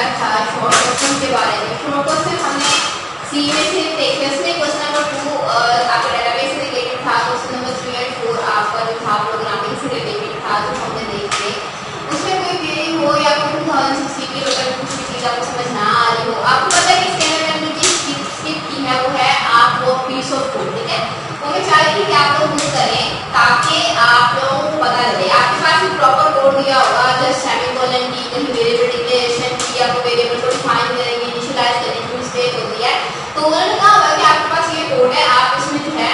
किया था short question के बारे में। शॉर्ट क्वेश्चन हमने सी में से देखे, उसमें क्वेश्चन नंबर 2 आपका डेटाबेस से रिलेटेड था, क्वेश्चन नंबर 3 और 4 आपका जो था प्रोग्रामिंग से रिलेटेड था, जो हमने देखे। उसमें कोई क्वेरी हो या कोई 2060 की अगर कुछ भी चीज़ आपको समझ ना आ रही हो, आपको पता है कि इसके अंदर हमने जो स्किप की है वो है आपको पीस ऑफ कोड, ठीक है। तो मैं चाह रही थी कि आप लोग यूज करें ताकि आप लोगों को पता चले। आपके पास भी प्रॉपर कोड दिया होगा, जस्ट सेमीकोलन की, कहीं वेरिएबल डिक्लेरेशन की, आपको वेरिएबल को डिफाइन करेंगे, इनिशियलाइज करने की मिस्टेक होती है, तो उन्होंने कहा होगा कि आपके पास ये कोड है, आप इसमें जो है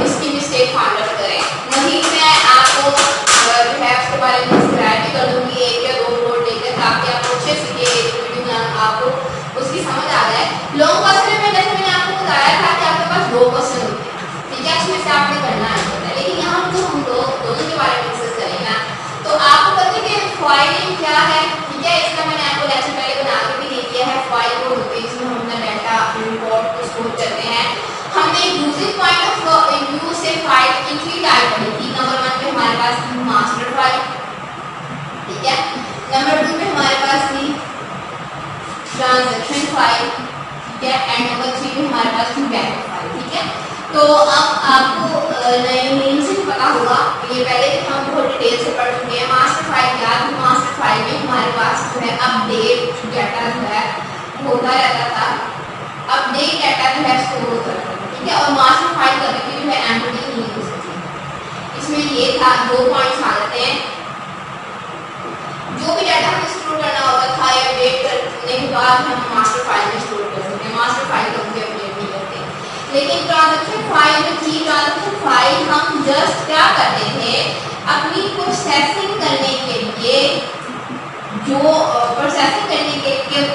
इसकी मिस्टेक फाइंड आउट करें। वहीं मैं आपको जो है उसके बारे में डिस्क्राइब कर दूंगी 1 या 2 कोड लेकर, ताकि आप अच्छे से ये वीडियो में आपको उसकी समझ आ जाए। लॉन्ग क्वेश्चन में जैसे मैंने आपको बताया था कि आपके पास 2 क्वेश्चन होते हैं, ठीक है, इसमें से आपने करना है, लेकिन यहाँ तो हम दोनों के बारे में डिस्कस करेंगे ना। तो आपको पता है कि फाइलिंग क्या है, ठीक है, इसका मैंने आपको लेक्चर पहले बना के भी दे दिया है। फाइल वो होती है जिसमें हम अपना डाटा रिपोर्ट को स्टोर करते हैं। हमने यूजिंग पॉइंट ऑफ व्यू से फाइल की 3 टाइप पढ़ी थी। नंबर 1 पे हमारे पास थी मास्टर फाइल, ठीक है, नंबर 2 पे हमारे पास थी ट्रांजैक्शन फाइल, ठीक है, एंड नंबर 3 पे हमारे पास थी बैकअप फाइल, ठीक है। तो अब आपको नेम से पता होगा, ये पहले हम बहुत डिटेल से पढ़ चुके हैं। मास्टर फाइल क्या है? मास्टर फाइल में हमारे पास जो है अपडेट डाटा जो है होता रहता था, अपडेट डाटा जो है स्टोर होता रहता था, ठीक है। और मास्टर फाइल करने की जो है एम्प्टी नहीं हो सकती। इसमें ये था 2 पॉइंट्स आ जाते हैं, जो भी डाटा हमें स्टोर करना होता था या अपडेट करने के बाद हम मास्टर फाइल में स्टोर कर सकते हैं। मास्टर फाइल को हम अपडेट नहीं करते। लेकिन ट्रांजैक्शन फाइल में थी, ट्रांजैक्शन फाइल हम जस्ट क्या करते थे, अपनी प्रोसेसिंग करने के लिए, जो प्रोसेसिंग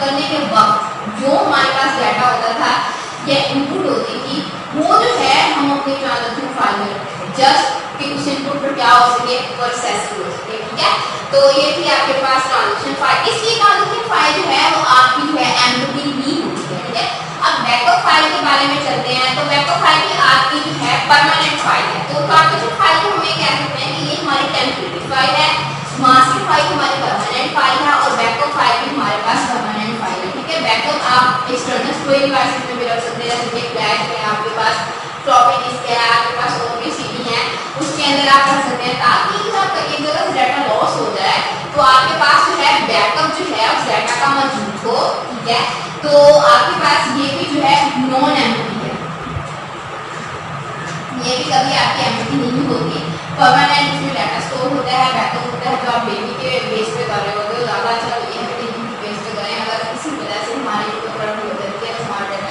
करने के वक्त जो हमारे पास डाटा होता था या इनपुट होती थी, वो जो है हम अपनी ट्रांजैक्शन फाइल में रखते थे, जस्ट कि उस इनपुट पर क्या हो सके, प्रोसेसिंग हो सके, ठीक है। तो ये थी आपके पास ट्रांजैक्शन फाइल। इसलिए ट्रांजैक्शन फाइल जो है वो आपकी जो है एम्प्टी नहीं होती है, ठीक है। अब बैकअप फाइल के बारे में चलते हैं। तो बैकअप फाइल की आपकी जो है परमानेंट फाइल है। तो ट्रांजैक्शन फाइल को हमें कह सकते हैं कि ये हमारी टेम्परेरी फाइल है, मास्टर फाइल हमारी परमानेंट फाइल है, और बैकअप फाइल भी हमारे पास परमानेंट फाइल है, ठीक है। बैकअप आप एक्सटर्नल कोई डिवाइस में भी रख सकते हैं, जैसे कि फ्लैश है आपके पास, फ्लॉपी डिस्क है आपके पास, और भी सीडी है, उसके अंदर आप रख सकते हैं, ताकि आपका एक जगह से डाटा लॉस हो जाए तो आपके पास जो है बैकअप जो है उस डाटा का मौजूद हो, ठीक है। तो आपके पास ये भी जो है नॉन एम्प्टी है, ये भी कभी आपकी एम्प्टी नहीं होगी, परमानेंट इसमें डाटा स्टोर होता है, बैकअप होता है, जो आप डेली के बेस पे कर रहे होते हो। ज़्यादा अच्छा ये है कि बेस पे करें, अगर किसी वजह से हमारी जो प्रॉब्लम हो जाती है तो हमारा डाटा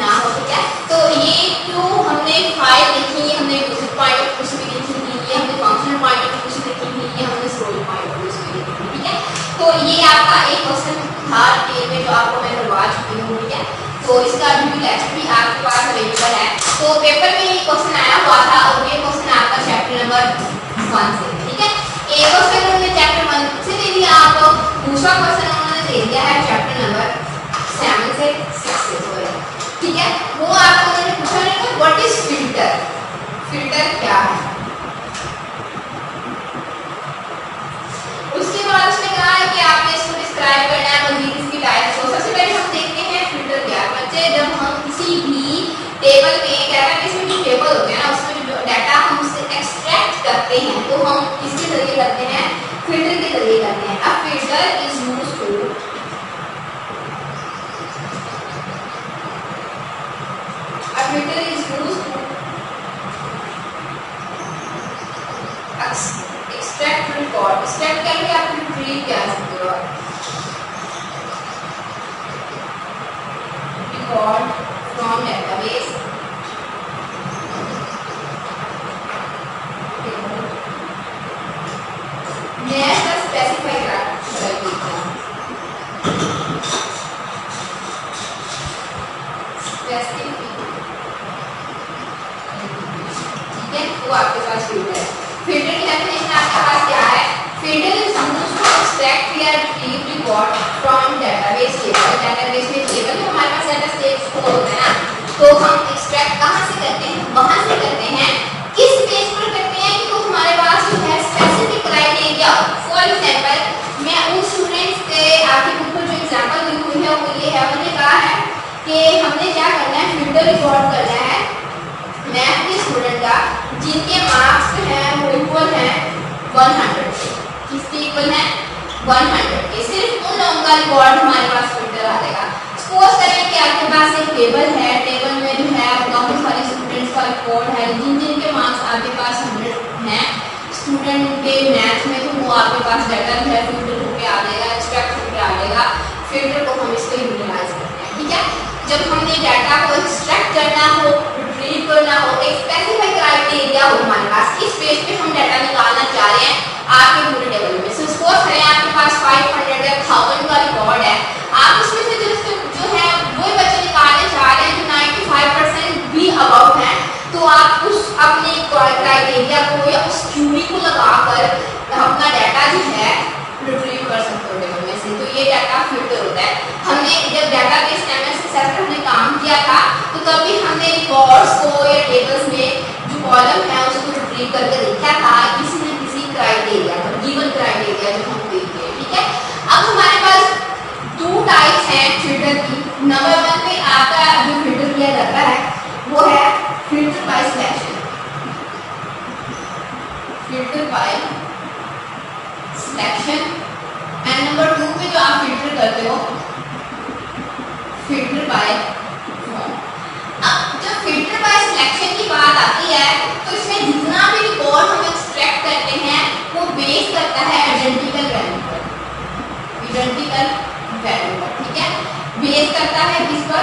ना हो, ठीक है। तो ये जो हमने फाइल देखी, हमने यूजर पॉइंट ऑफ कुछ भी देखी थी, ये हमने फंक्शनल पॉइंट ऑफ कुछ देखी थी, ये हमने स्टोरेज पॉइंट ऑफ कुछ भी देखी थी, ठीक है। तो ये आपका एक क्वेश्चन था डिटेल में जो आपको मैं करवा चुकी हूँ, ठीक है। तो इसका भी लेक्चर भी आपके पास अवेलेबल है। तो पेपर में ये क्वेश्चन आया हुआ था, और ये क्वेश्चन आपका चैप्टर नंबर 1 से, ठीक है। एक क्वेश्चन उन्होंने चैप्टर 1 से दे दिया आपको, दूसरा क्वेश्चन उन्होंने दे दिया है चैप्टर नंबर 7 से 6 से, ठीक है। वो आपको उन्होंने पूछा है कि व्हाट इज फिल्टर, फिल्टर क्या है। उसके बाद उसने कहा है कि आपने इसको डिस्क्राइब करना है, मजीद इसकी टाइप्स को। सबसे पहले हम देखते हैं फिल्टर क्या है। बच्चे जब हम किसी भी टेबल में डेटाबेस में जो टेबल होते हैं ना, उसमें जो डाटा हम उससे एक्सट्रैक्ट करते हैं, तो हम किसके जरिए करते हैं, फिल्टर के जरिए करते हैं। अब filter is used to filter is used to extract record, extract करके आप retrieve क्या सकते हो, record from database, मैं ऐसा स्पेसिफाई कर देता हूँ, वो आपके पास फिल्टर है। फिल्टर की डेफिनेशन आपके पास क्या है, filter is used to extract या retrieve record from database table. Database में टेबल में हमारे पास डाटा स्टोर होता है ना, तो हम एक्सट्रैक्ट कहाँ से करते हैं, वहां से करते हैं। किस बेस पर करते हैं कि तो हमारे पास जो है स्पेसिफिक क्राइटेरिया, फॉर एग्जांपल मैं उन स्टूडेंट्स के आपकी बुक हैं स्टूडेंट के मैथ में, तो वो आपके पास डाटा जो है फिल्टर होकर आ जाएगा, एक्सट्रैक्ट होकर आ जाएगा। फिल्टर को हम इसको यूटिलाइज करते हैं, ठीक है। जब हमने डाटा को एक्सट्रैक्ट करना हो, रिट्रीव करना हो, एक स्पेसिफाइड क्राइटेरिया हो हमारे पास, इस पेज पे हम डाटा निकालना चाह रहे हैं आपके पूरे टेबल में। सो सपोज करें आपके पास 500 या 1000 का रिकॉर्ड है, आप इसमें से जो है वो बच्चे निकालने चाह रहे हैं जो 95% भी अबाउट हैं, तो आप उस अपने क्राइटेरिया को या उस क्यूरी को लगाकर अपना डाटा जो है रिट्रीव कर सकते हो टेबल में से। तो ये डाटा फिल्टर होता है। हमने जब डाटाबेस एमएस एक्सेल पे हमने काम किया था, तो तभी हमने रिकॉर्ड्स को या टेबल्स में जो कॉलम है उसको रिट्रीव करके देखा था किसी न किसी क्राइटेरिया पर, गिवन क्राइटेरिया जो हम देखते हैं, ठीक है। अब हमारे पास 2 टाइप्स हैं फिल्टर की। नंबर 1 पे आपका जो फिल्टर किया जाता है वो है filter by selection, filter by selection. And number 2 पे जो आप फिल्टर करते हो फिल्टर बाय फॉर्म। अब जब फिल्टर बाय सिलेक्शन की बात आती है तो इसमें जितना भी रिकॉर्ड हम एक्सट्रैक्ट करते हैं वो बेस करता है आइडेंटिकल वैल्यू पर, आइडेंटिकल वैल्यू पर, ठीक है। बेस करता है किस पर?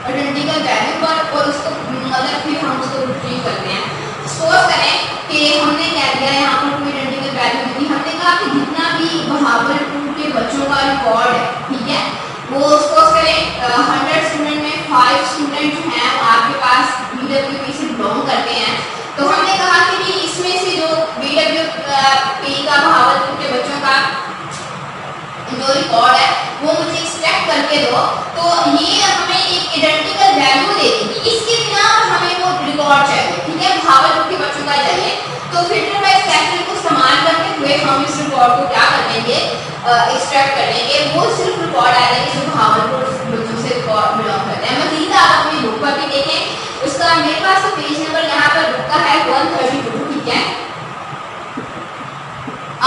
आइडेंटिकल वैल्यू पर, और उसको मतलब फिर हम उसको रिट्रीव करते हैं। सपोज करें कि हमने क्या दिया यहाँ पर कोई आइडेंटिकल वैल्यू दी, हमने कहा कि जितना भी बहावलपुर के बच्चों का रिकॉर्ड है, ठीक है, वो सपोज करें 100 स्टूडेंट में 5 स्टूडेंट जो हैं आपके पास बीडब्ल्यूपी से बिलोंग करते हैं। तो हमने कहा कि इसमें से जो बीडब्ल्यूपी का बहावलपुर के बच्चों का जो रिकॉर्ड है वो मुझे एक्सट्रैक्ट करके दो, तो ये हमें एक आइडेंटिकल वैल्यू देगी कि इसके बिना हमें वो रिकॉर्ड चाहिए, ठीक है, भावलपुर के बच्चों का चाहिए। तो फिल्टर बाय सिलेक्शन को इस्तेमाल करते हुए हम इस रिकॉर्ड को क्या कर लेंगे, एक्सट्रैक्ट कर लेंगे। वो सिर्फ रिकॉर्ड आ जाएंगे जो भावलपुर बच्चों से रिकॉर्ड बिलोंग करते हैं। मजीद आप अपनी बुक पर भी देखें, उसका मेरे पास तो पेज नंबर यहाँ पर बुक का है 132, ठीक है।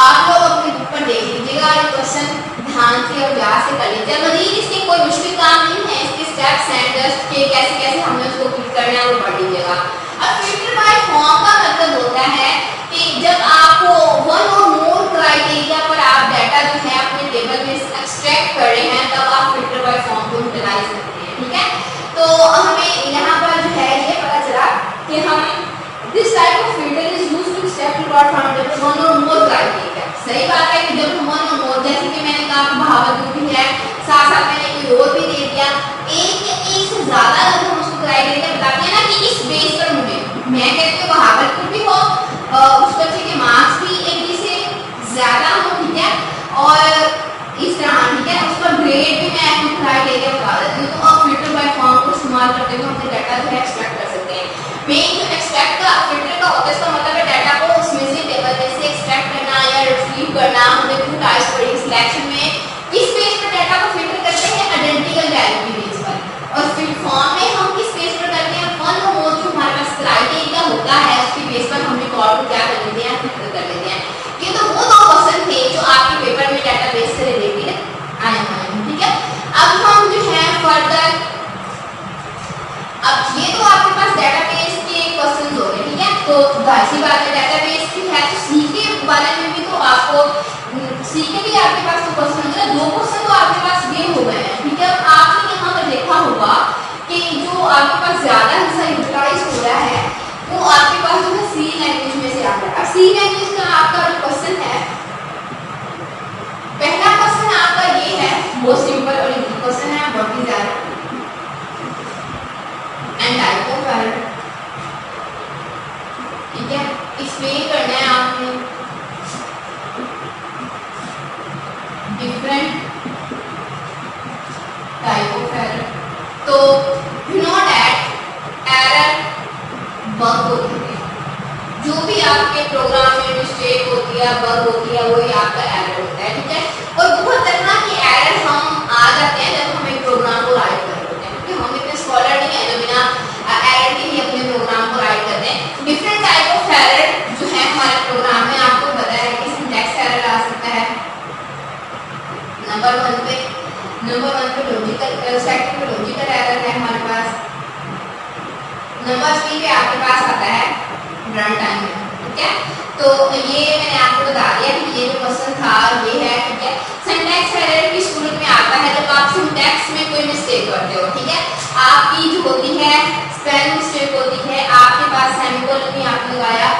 आप लोग अपनी बुक पर देख लीजिएगा, ये क्वेश्चन ध्यान से और याद से कर लीजिए। मजीद इसके कोई मुश्किल काम नहीं है, इसके स्टेप्स हैं जस्ट के कैसे कैसे हमने उसको क्लिक करना है वो पढ़ लीजिएगा। अब फिल्टर बाय फॉर्म का मतलब होता है कि जब आपको 1 और मोर क्राइटेरिया पर आप डाटा जो है अपने टेबल में एक्सट्रैक्ट कर रहे हैं, तब आप फिल्टर बाय फॉर्म को यूटिलाइज करते हैं, ठीक है। तो हमें यहाँ पर जो है ये पता चला कि हम this type of filter is used to extract record from table 1 और मोर क्राइटेरिया। सही बात है कि जब हम 1 और मोर, जैसे कि मैंने कहा भावलपुर भी है, साथ साथ मैंने कोई और भी दे दिया, एक या एक से ज्यादा अगर हम उसको क्राइटेरिया बताते हैं ना कि इस बेस पर मुझे, मैं कहती हूँ भावलपुर भी हो, उस बच्चे के मार्क्स भी एक से ज्यादा हो, ठीक है, और इस तरह, ठीक है, उसका ग्रेड भी मैं कुछ क्राइटेरिया बता देती हूँ। तो अब फिल्टर बाय फॉर्म को इस्तेमाल करते हुए अपने डाटा जो है एक्सट्रैक्ट कर सकते हैं। मेन जो एक्सट्रैक्ट का फिल्टर का होता है इसका मतलब है डाटा को उसमें से टेबल में से एक्सट्रैक्ट करना या रिट्रीव करना। हमने 2 टाइप्स पढ़ी सिलेक्शन में, किस बेस पर डाटा को फिल्टर करते हैं, आइडेंटिकल वैल्यू के बेस पर, और फिर फॉर्म में हम किस बेस पर करते हैं, 1 और मोर जो हमारे पास क्राइटेरिया होता है उसके बेस पर हम रिकॉर्ड को क्या कर लेते हैं, फिल्टर कर लेते हैं। ये तो वो 2 क्वेश्चन थे जो आपके पेपर में डाटाबेस से रिलेटेड आए हैं, ठीक है। अब हम जो है फर्दर, अब ये तो आपके पास डाटाबेस के क्वेश्चंस हो गए, ठीक है। तो जाहिर सी बात है डाटाबेस की है, तो सीके वाले में भी तो आपको सीके भी आपके पास तो क्वेश्चन होंगे, 2 क्वेश्चन तो आपके पास ये हो गए हैं, ठीक है। आपने यहाँ पर देखा होगा कि जो आपके पास ज्यादा हिस्सा यूटिलाइज हो रहा है वो आपके पास जो है सी लैंग्वेज में से आ रहा है। अब सी लैंग्वेज का आपका जो क्वेश्चन है, पहला क्वेश्चन आपका ये है, बहुत सिंपल और इजी क्वेश्चन है, what is error and type of error, ठीक है। एक्सप्लेन करना है आपने डिफरेंट टाइप ऑफ एरर। तो you know that error bug होती है, जो भी आपके प्रोग्राम में मिस्टेक होती है, बग होती है, वही आपका एरर होता है, ठीक है। और बहुत तरह की एरर हम आ जाते हैं जब हम एक प्रोग्राम को राइट कर रहे होते हैं, क्योंकि हम इतने स्कॉलर नहीं है जो बिना एरर के ही अपने प्रोग्राम को राइट करते हैं। डिफरेंट टाइप ऑफ एरर जो है हमारे प्रोग्राम में, आपको पता है कि सिंटैक्स एरर आ सकता है नंबर 1 पे लॉजिकल, सेकंड पे लॉजिकल एरर है हमारे पास, नंबर 3 पे आपके पास आता है रन टाइम, ठीक है। मिस्टेक करते हो, ठीक है। आपकी जो होती है स्पेलिंग मिस्टेक होती है, आपके पास सेमीकोलन नहीं आपने लगाया,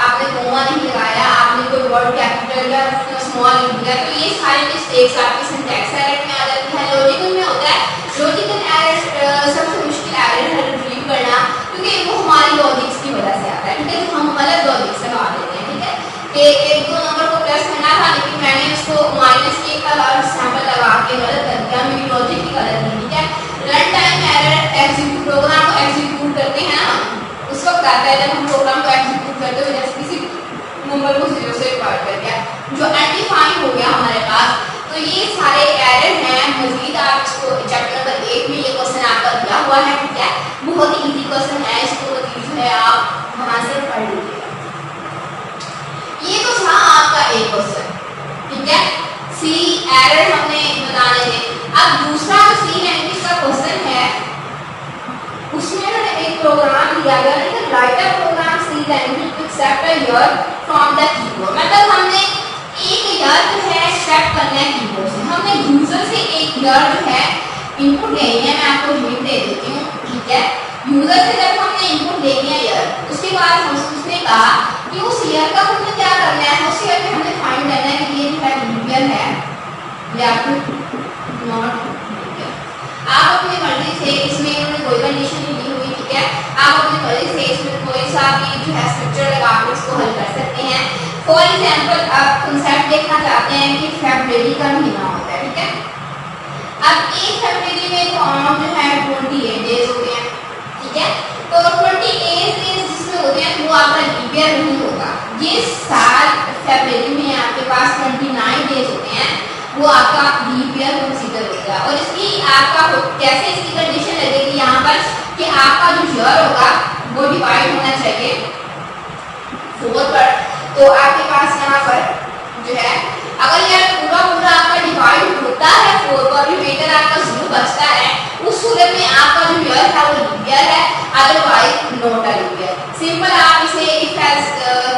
आपने कोमा नहीं लगाया, आपने कोई वर्ड कैपिटल या स्मॉल लिख दिया, तो ये सारे मिस्टेक्स आपकी सिंटैक्स एरर में आ जाती है। लॉजिकल में होता है, लॉजिकल एरर सबसे मुश्किल एरर है रिट्रीव करना, क्योंकि वो हमारी लॉजिक्स की वजह से आता है, ठीक है। तो हम अलग लॉजिक्स लगा देते हैं, ठीक है, कि एक दो नंबर को प्लस करना था लेकिन मैंने उसको माइनस के और सैंपल लगा के गलत कर दिया, मेरी लॉजिक ही गलत है, ठीक है। Run time error execute program को एग्जीक्यूट करते हैं ना, उस वक्त आता है जब हम प्रोग्राम को एग्जीक्यूट करते हुए जैसे किसी नंबर को 0 से डिवाइड कर दिया, जो अनडिफाइंड हो गया हमारे पास। तो ये सारे एरर हैं। मजीद आप इसको चैप्टर नंबर 1 में ये क्वेश्चन आपका दिया हुआ है, ठीक है, बहुत ही इजी क्वेश्चन है, इसको मजीद जो है आप वहां से पढ़ लीजिएगा। ये तो था आपका एक क्वेश्चन, ठीक है, सी एरर हमने बताने थे। अब दूसरा जो सी लैंग्वेज का क्वेश्चन है उसमें मैंने एक प्रोग्राम दिया गया है, write a program C language to accept a year from the keyboard. मतलब हमने एक ईयर जो है एक्सेप्ट करना है कीबोर्ड से, हमने यूजर से एक ईयर जो है इनपुट लेनी है। मैं आपको हिंट दे देती हूँ, ठीक है। यूजर से जब हमने इनपुट लेनी है ईयर, उसके बाद हम उसने कहा कि उस ईयर का हमने क्या करना है, उस ईयर में हमने फाइंड करना है कि ये जो है लीप है या फिर नॉट। आप अपनी मर्जी से, इसमें उन्होंने कोई कंडीशन नहीं दी हुई, ठीक है, आप अपनी मर्जी से इसमें कोई सा भी जो है स्ट्रक्चर लगा कर इसको हल कर सकते हैं। फॉर एग्जांपल आप कंसेप्ट देखना चाहते हैं कि फरवरी का महीना होता है, ठीक है। अब 1 फरवरी में तो ऑन जो है 28 डेज होते हैं, ठीक है। तो 28 डेज जिसमें होते हैं वो आपका लीप ईयर नहीं होगा। जिस साल फरवरी में आपके पास 29 डेज होते हैं वो आपका लीप ईयर कंसीडर होता है। और इसकी आपका कैसे इसकी कंडीशन लगेगी यहाँ पर कि आपका जो ईयर होगा वो डिवाइड होना चाहिए 4 पर। तो आपके पास यहाँ पर जो है अगर यार पूरा पूरा आपका डिवाइड होता है 4 पर, रिमाइंडर आपका 0 बचता है, उस सूरत में आपका जो ईयर है वो लीप ईयर है, otherwise not a leap year. Simple आप इसे इफ एल्स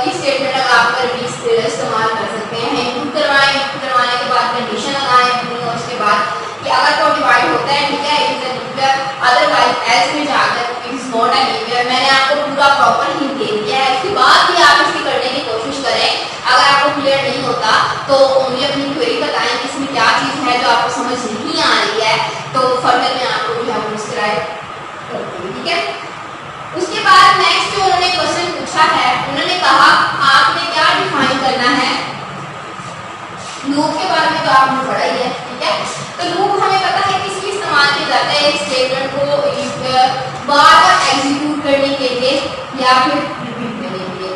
की स्टेटमेंट लगाकर भी इस्तेमाल कर सकते हैं। इनपुट करवाएं, इनपुट करवाने के बाद कंडीशन लगाएं अपनी, और उसके बाद कि अगर कोई डिवाइड होता है, ठीक है, it is a leap year, otherwise else में जाकर it is not a leap year. मैंने आपको पूरा प्रॉपर हिंट दे दिया है, उसके बाद भी आप इसकी करने की कोशिश करें। अगर आपको क्लियर नहीं होता तो मुझे अपनी क्वेरी बताएं कि इसमें क्या चीज़ है जो आपको समझ नहीं आ रही है, तो फर्दर मैं आपको जो है डिस्क्राइब करती हूँ, ठीक है। उसके बाद नेक्स्ट जो उन्होंने क्वेश्चन पूछा है, उन्होंने कहा आपने क्या डिफाइन करना है। लूप के बारे में तो आपने पढ़ा ही है, ठीक है। तो लूप हमें पता है किस लिए इस्तेमाल किया जाता है, एक स्टेटमेंट को बार बार एग्जीक्यूट करने के लिए या फिर रिपीट करने के लिए।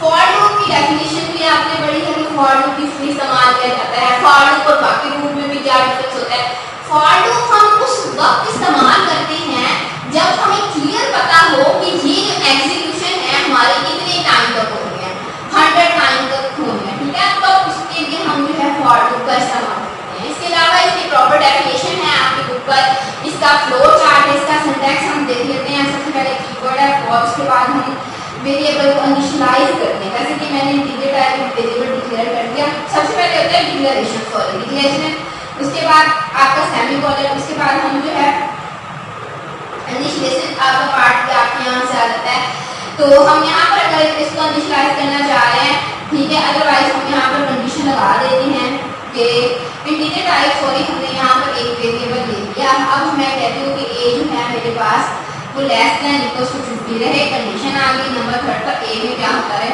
फॉर लूप की डेफिनेशन भी आपने पढ़ी है कि फॉर लूप किस लिए इस्तेमाल किया जाता है, फॉर लूप और बाकी लूप में भी क्या डिफरेंस होता है। फॉर लूप हम उस वक्त इस्तेमाल करते हैं जब हमें क्लियर पता हो कि ये जो एग्जीक्यूशन है हमारे कितने टाइम तक होनी है, 100 टाइम तक होनी है, ठीक है। तो उसके लिए हम जो है फॉर लूप का इस्तेमाल करते हैं। इसके अलावा इसकी प्रॉपर डेफिनेशन है आपके बुक पर, इसका फ्लो चार्ट है, इसका सिंटैक्स हम देख लेते हैं। सबसे पहले कीवर्ड है फॉर, उसके बाद हम वेरिएबल को इनिशियलाइज करते हैं, जैसे कि मैंने इंटीजर टाइप वेरिएबल डिक्लेयर कर दिया। सबसे पहले होता है डिक्लेरेशन, सॉरी डिक्लेरेशन, उसके बाद आपका सेमीकोलन, उसके बाद हम जो है इनिशियलाइजेशन आपका पार्ट भी आपके यहाँ से आ जाता है। तो हम यहाँ पर अगर इसको इनिशियलाइज करना चाह रहे हैं, ठीक है, अदरवाइज हम यहाँ पर कंडीशन लगा देते हैं कि इंटीजर टाइप, सॉरी हमने यहाँ पर एक वेरिएबल ले लिया। अब मैं कहती हूँ कि ए जो है मेरे पास वो लेस देन इक्वल्स टू 50 रहे, कंडीशन आ गई नंबर 3 पर, ए में क्या होता है,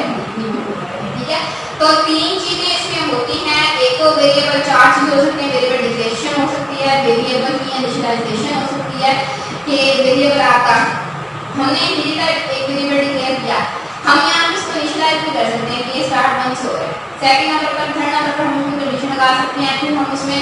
ठीक है। तो 3 चीजें इसमें होती हैं, एक तो वेरिएबल 4 चीजें हो सकती हैं, वेरिएबल डिक्लेरेशन हो सकती है, वेरिएबल की इनिशियलाइजेशन हो सकती है कि वेरिएबल आपका हमने एक वेरिएबल डिक्लेयर किया, हम यहाँ पर इसको इनिशियलाइज भी कर सकते हैं कि ये स्टार्ट 1 से हो रहा है। सेकंड नंबर पर, थर्ड नंबर पर हम कंडीशन लगा सकते हैं, फिर हम उसमें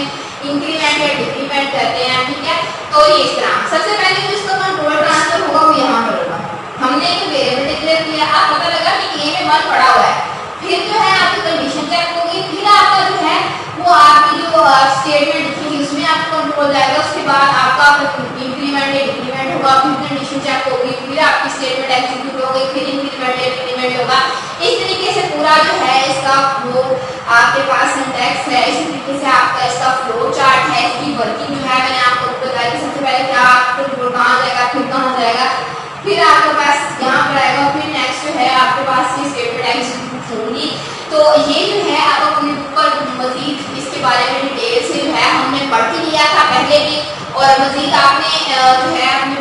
इंक्रीमेंट या डिक्रीमेंट करते हैं, ठीक है। तो ये इस तरह सबसे पहले जो इसका कंट्रोल ट्रांसफर होगा वो यहाँ पर होगा। हमने एक वेरिएबल डिक्लेयर किया, आप पता लगा कि ए में 1 पड़ा हुआ है, फिर जो है आपकी कंडीशन चेक होगी, फिर आपका जो है वो आपकी जो स्टेटमेंट लिखी उसमें आपको कंट्रोल जाएगा, उसके बाद आपका इंक्रीमेंट या डिक्रीमेंट होगा, फिर कंडीशन चेक होगी, फिर आपकी स्टेटमेंट एग्जीक्यूट होगी, फिर इंक्रीमेंट या डिक्रीमेंट होगा। इस तरीके से पूरा जो है इसका वो आपके पास सिंटैक्स है, इसी तरीके से आपका इसका फ्लो चार्ट है, इसकी वर्किंग जो है मैंने आपको बताया कि सबसे पहले क्या आपको कहाँ जाएगा, फिर कहाँ जाएगा, फिर आपके पास यहाँ पर आएगा, फिर नेक्स्ट जो है आपके पास ये स्टेटमेंट एग्जीक्यूट होंगी। तो ये जो है आप अपने बुक पर मजीद इसके बारे में डिटेल से जो है हमने पढ़ के लिया था पहले भी, और मजीद आपने जो है अपनी